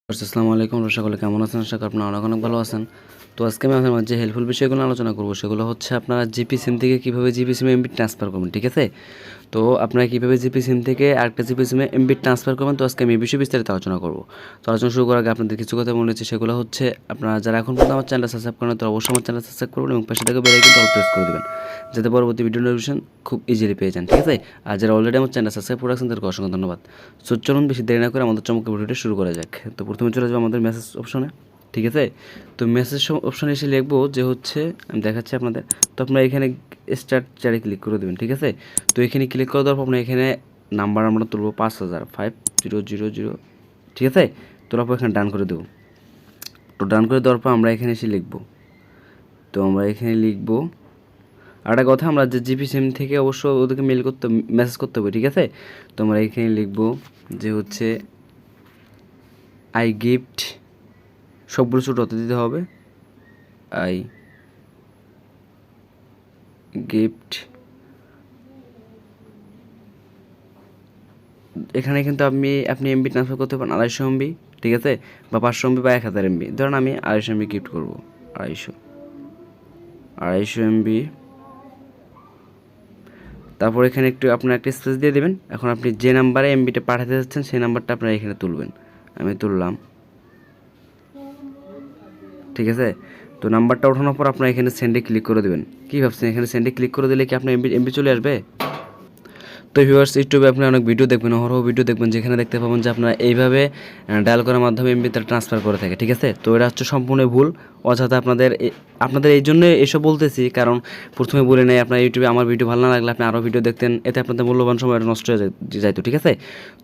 আসসালামু আলাইকুম, সকলে কেমন আছেন? আশা করি আপনারা অনেক অনেক ভালো আছেন। তো আজকে আমি আপনাদের মাঝে হেল্পফুল বিষয়গুলো আলোচনা করব। সেগুলো হচ্ছে আপনারা জিপি সিম থেকে কীভাবে জিপি সিমে এমবি ট্রান্সফার করবেন, ঠিক আছে? তো আপনারা কীভাবে জিপি সিম থেকে আরেকটা জিপি সিমে এমবি ট্রান্সফার করবেন, তো আজকে আমি এই বিষয়ে বিস্তারিত আলোচনা করব। তো আলোচনা শুরু করার আগে আপনাদের কিছু কথা মনে হচ্ছে, সেগুলো হচ্ছে আপনারা যারা এখন পর্যন্ত আমার চ্যানেল সাবস্ক্রাইব করেন, তো অবশ্যই আমার চ্যানেল সাবস্ক্রাইব করবেন এবং পাশে থেকে বেল আইকনটা অল প্রেস করে দেবেন, যাতে পরবর্তী ভিডিও নোটিফিকেশন খুব ইজিলি পেয়ে যান, ঠিক আছে? আর যারা অলরেডি আমার চ্যানেল সাবস্ক্রাইব করে রাখছেন তাদেরকে অসংখ্য ধন্যবাদ। সো চলুন বেশি দেরি না করে আমাদের চমৎকার ভিডিওটা শুরু করা যাক। তো প্রথমে চলে যাবো আমাদের মেসেজ অপশনে, ঠিক আছে? তো মেসেজ অপশনে এসে লিখবো যে হচ্ছে আমি দেখাচ্ছি আপনাদের। তো আপনারা এখানে স্টার্ট চারে ক্লিক করে দেবেন, ঠিক আছে? তো এখানে ক্লিক করে দেওয়ার পর আপনার এখানে নাম্বার আমরা তুলবো 5000 ঠিক আছে? তোলার পর এখানে ডান করে দেবো। তো ডান করে দেওয়ার পর আমরা এখানে এসে লিখবো, তো আমরা এখানে লিখবো আর একটা কথা, আমরা যে জিপি সিম থেকে অবশ্য ওদেরকে মেসেজ করতে হবে, ঠিক আছে? তো আমরা এখানে লিখবো যে হচ্ছে আই গিফট, সবগুলো ছোটো হতে দিতে হবে, আই গিফট। এখানে কিন্তু আপনি এমবি ট্রান্সফার করতে পারেন 250 এমবি, ঠিক আছে? বা 500 এমবি বা 1000 এমবি। ধরুন আমি 250 এমবি গিফট করবো, 250 এমবি। তারপর এখানে আপনার একটা স্পেস দিয়ে দেবেন। এখন আপনি যে নাম্বারে এমবিটা পাঠাতে যাচ্ছেন সেই নাম্বারটা আপনারা এখানে তুলবেন। আমি তুললাম, ঠিক আছে? তো নাম্বারটা ওঠানোর পর আপনার এখানে সেন্ডে ক্লিক করে দেবেন। কী ভাবছেন, এখানে সেন্ডে ক্লিক করে দিলে কি আপনার এমবি চলে আসবে? তো ভিউয়ার্স, ইউটিউবে আপনি অনেক ভিডিও দেখবেন, অহরহ ভিডিও দেখবেন, যেখানে দেখতে পাবেন যে আপনারা এইভাবে ডায়াল করার মাধ্যমে এমবিতে ট্রান্সফার করে থাকে, ঠিক আছে? তো এটা হচ্ছে সম্পূর্ণ ভুল, অযথা আপনাদের এই জন্য এসব বলতেছি, কারণ প্রথমে বলে নেই আপনার ইউটিউবে আমার ভিডিও ভালো না লাগলে আপনি আরও ভিডিও দেখতেন, এতে আপনাদের মূল্যবান সময়টা নষ্ট হয়ে যাইতো, ঠিক আছে?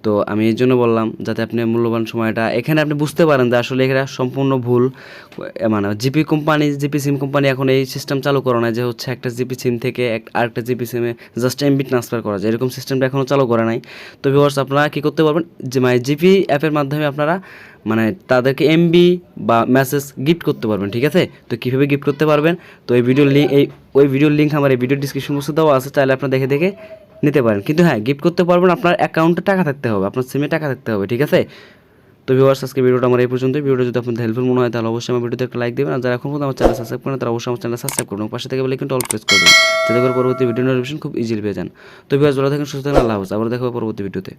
তো আমি এই জন্য বললাম যাতে আপনি মূল্যবান সময়টা এখানে আপনি বুঝতে পারেন যে আসলে এটা সম্পূর্ণ ভুল। মানে জিপি সিম কোম্পানি এখন এই সিস্টেম চালু করে না যে হচ্ছে একটা জিপি সিম থেকে আরেকটা জিপি সিমে জাস্ট এমবি ট্রান্সফার করা যায়, এরকম সিস্টেমটা এখনও চালু করে নাই। তো ভিউয়ার্স, আপনারা কী করতে পারবেন যে জিপি অ্যাপের মাধ্যমে আপনারা তাদেরকে এমবি বা মেসেজ গিফট করতে পারবেন, ঠিক আছে? তো কীভাবে গিফট করতে পারবেন, তো ওই ভিডিওর লিঙ্ক আমার এই ভিডিও ডিসক্রিপশন বক্সে দেওয়া আছে, চাইলে আপনারা দেখে দেখে নিতে পারেন। কিন্তু হ্যাঁ, গিফট করতে পারবেন, আপনার অ্যাকাউন্টে টাকা থাকতে হবে, আপনার সিমে টাকা থাকতে হবে, ঠিক আছে? তো ভিউয়ার্স, আজকে ভিডিওটা আমার এই পর্যন্তই। ভিডিওটা যদি আপনাদের হেল্পফুল মনে হয় তাহলে অবশ্যই আমার ভিডিওতে একটা লাইক দেবেন, আর যারা এখন পর্যন্ত আমার চ্যানেল সাবস্ক্রাইব করেন তারা অবশ্যই আমার চ্যানেল সাবস্ক্রাইব করবেন, পাশে থেকে বেল আইকনটা অল প্রেস করবেন, যাতে করে পরবর্তী ভিডিও নোটিফিকেশন খুব ইজিলি পেয়ে যান। তো ভিউয়ার্স, ভালো থাকেন, সুস্থ থাকেন, আল্লাহ হাফেজ। আবার দেখা হবে পরবর্তী ভিডিওতে।